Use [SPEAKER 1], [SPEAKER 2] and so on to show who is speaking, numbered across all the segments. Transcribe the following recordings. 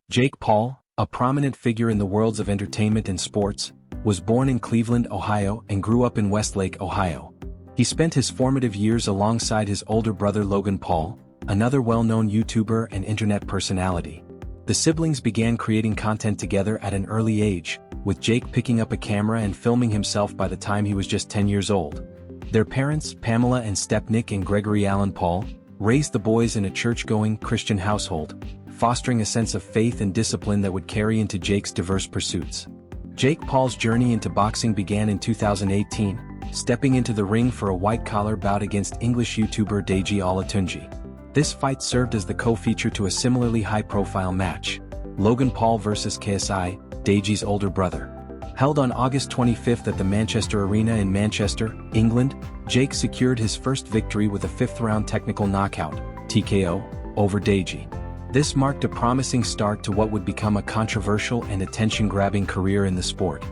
[SPEAKER 1] Jake Paul, a prominent figure in the worlds of entertainment and sports, was born in Cleveland, Ohio and grew up in Westlake, Ohio. He spent his formative years alongside his older brother Logan Paul, another well-known YouTuber and internet personality. The siblings began creating content together at an early age, with Jake picking up a camera and filming himself by the time he was just 10 years old. Their parents, Pamela and Stepnick and Gregory Allen Paul, raised the boys in a church-going Christian household, fostering a sense of faith and discipline that would carry into Jake's diverse pursuits. Jake Paul's journey into boxing began in 2018, stepping into the ring for a white-collar bout against English YouTuber Deji Olatunji. This fight served as the co-feature to a similarly high-profile match, Logan Paul vs. KSI, Deji's older brother. Held on August 25 at the Manchester Arena in Manchester, England, Jake secured his first victory with a fifth-round technical knockout, TKO, over Deji. This marked a promising start to what would become a controversial and attention-grabbing career in the sport.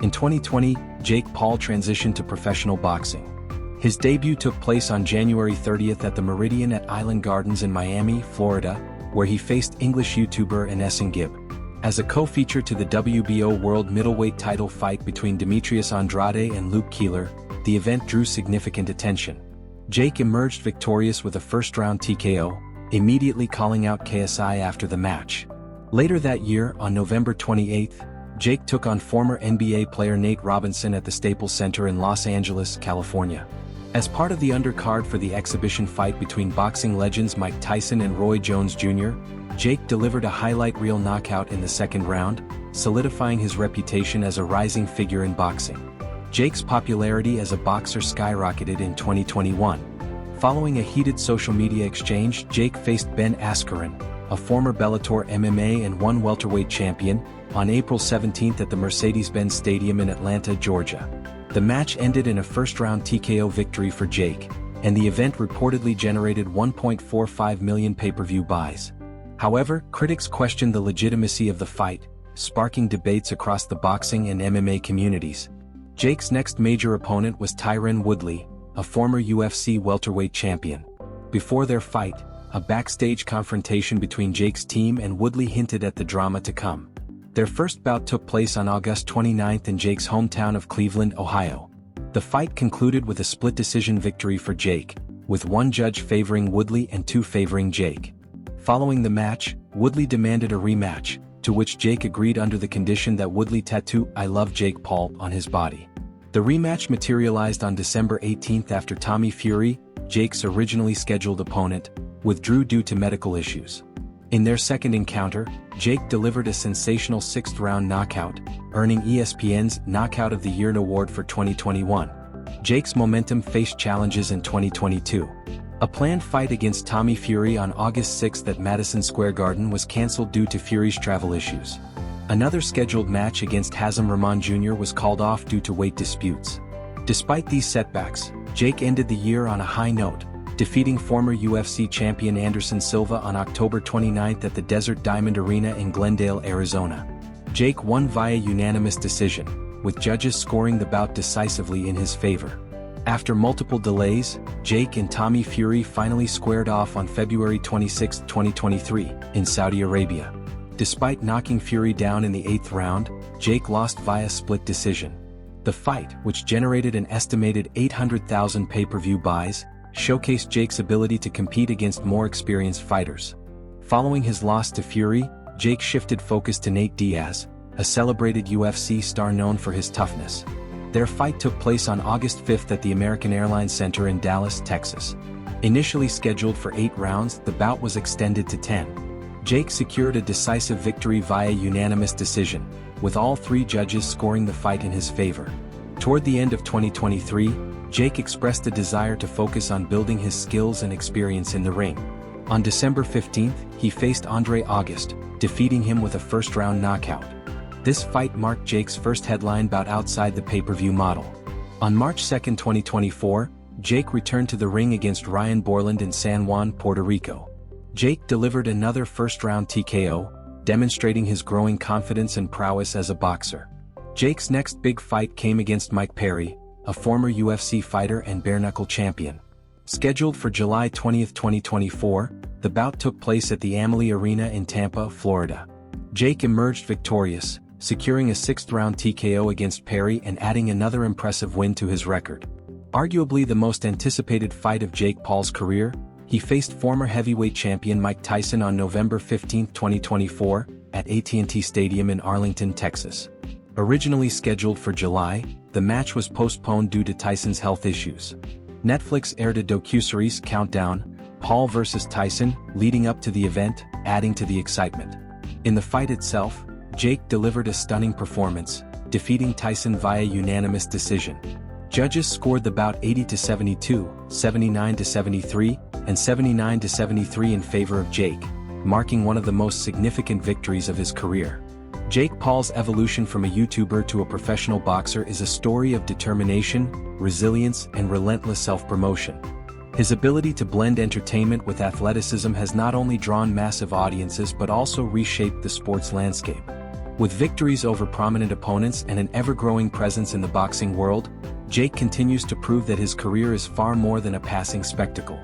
[SPEAKER 1] In 2020, Jake Paul transitioned to professional boxing. His debut took place on January 30 at the Meridian at Island Gardens in Miami, Florida, where he faced English YouTuber AnEsonGib. As a co-feature to the WBO World Middleweight title fight between Demetrius Andrade and Luke Keeler, the event drew significant attention. Jake emerged victorious with a first-round TKO, immediately calling out KSI after the match. Later that year, on November 28, Jake took on former NBA player Nate Robinson at the Staples Center in Los Angeles, California. As part of the undercard for the exhibition fight between boxing legends Mike Tyson and Roy Jones Jr., Jake delivered a highlight reel knockout in the second round, solidifying his reputation as a rising figure in boxing. Jake's popularity as a boxer skyrocketed in 2021. Following a heated social media exchange, Jake faced Ben Askren, a former Bellator MMA and one welterweight champion, on April 17 at the Mercedes-Benz Stadium in Atlanta, Georgia. The match ended in a first-round TKO victory for Jake, and the event reportedly generated 1.45 million pay-per-view buys. However, critics questioned the legitimacy of the fight, sparking debates across the boxing and MMA communities. Jake's next major opponent was Tyron Woodley, a former UFC welterweight champion. Before their fight, a backstage confrontation between Jake's team and Woodley hinted at the drama to come. Their first bout took place on August 29 in Jake's hometown of Cleveland, Ohio. The fight concluded with a split decision victory for Jake, with one judge favoring Woodley and two favoring Jake. Following the match, Woodley demanded a rematch, to which Jake agreed under the condition that Woodley tattoo "I love Jake Paul" on his body. The rematch materialized on December 18 after Tommy Fury, Jake's originally scheduled opponent, withdrew due to medical issues. In their second encounter, Jake delivered a sensational sixth-round knockout, earning ESPN's Knockout of the Year award for 2021. Jake's momentum faced challenges in 2022. A planned fight against Tommy Fury on August 6 at Madison Square Garden was cancelled due to Fury's travel issues. Another scheduled match against Hazem Rahman Jr. was called off due to weight disputes. Despite these setbacks, Jake ended the year on a high note, defeating former UFC champion Anderson Silva on October 29 at the Desert Diamond Arena in Glendale, Arizona. Jake won via unanimous decision, with judges scoring the bout decisively in his favor. After multiple delays, Jake and Tommy Fury finally squared off on February 26, 2023, in Saudi Arabia. Despite knocking Fury down in the 8th round, Jake lost via split decision. The fight, which generated an estimated 800,000 pay-per-view buys, showcased Jake's ability to compete against more experienced fighters. Following his loss to Fury, Jake shifted focus to Nate Diaz, a celebrated UFC star known for his toughness. Their fight took place on August 5 at the American Airlines Center in Dallas, Texas. Initially scheduled for 8 rounds, the bout was extended to 10. Jake secured a decisive victory via unanimous decision, with all 3 judges scoring the fight in his favor. Toward the end of 2023, Jake expressed a desire to focus on building his skills and experience in the ring. On December 15, he faced Andre August, defeating him with a first-round knockout. This fight marked Jake's first headline bout outside the pay-per-view model. On March 2, 2024, Jake returned to the ring against Ryan Bourland in San Juan, Puerto Rico. Jake delivered another first-round TKO, demonstrating his growing confidence and prowess as a boxer. Jake's next big fight came against Mike Perry, a former UFC fighter and bare-knuckle champion. Scheduled for July 20, 2024, the bout took place at the Amalie Arena in Tampa, Florida. Jake emerged victorious, securing a 6th-round TKO against Perry and adding another impressive win to his record. Arguably the most anticipated fight of Jake Paul's career, he faced former heavyweight champion Mike Tyson on November 15, 2024, at AT&T Stadium in Arlington, Texas. Originally scheduled for July, the match was postponed due to Tyson's health issues. Netflix aired a docuseries Countdown, Paul vs. Tyson, leading up to the event, adding to the excitement. In the fight itself, Jake delivered a stunning performance, defeating Tyson via unanimous decision. Judges scored the bout 80-72, 79-73, and 79-73 in favor of Jake, marking one of the most significant victories of his career. Jake Paul's evolution from a YouTuber to a professional boxer is a story of determination, resilience, and relentless self-promotion. His ability to blend entertainment with athleticism has not only drawn massive audiences but also reshaped the sports landscape. With victories over prominent opponents and an ever-growing presence in the boxing world, Jake continues to prove that his career is far more than a passing spectacle.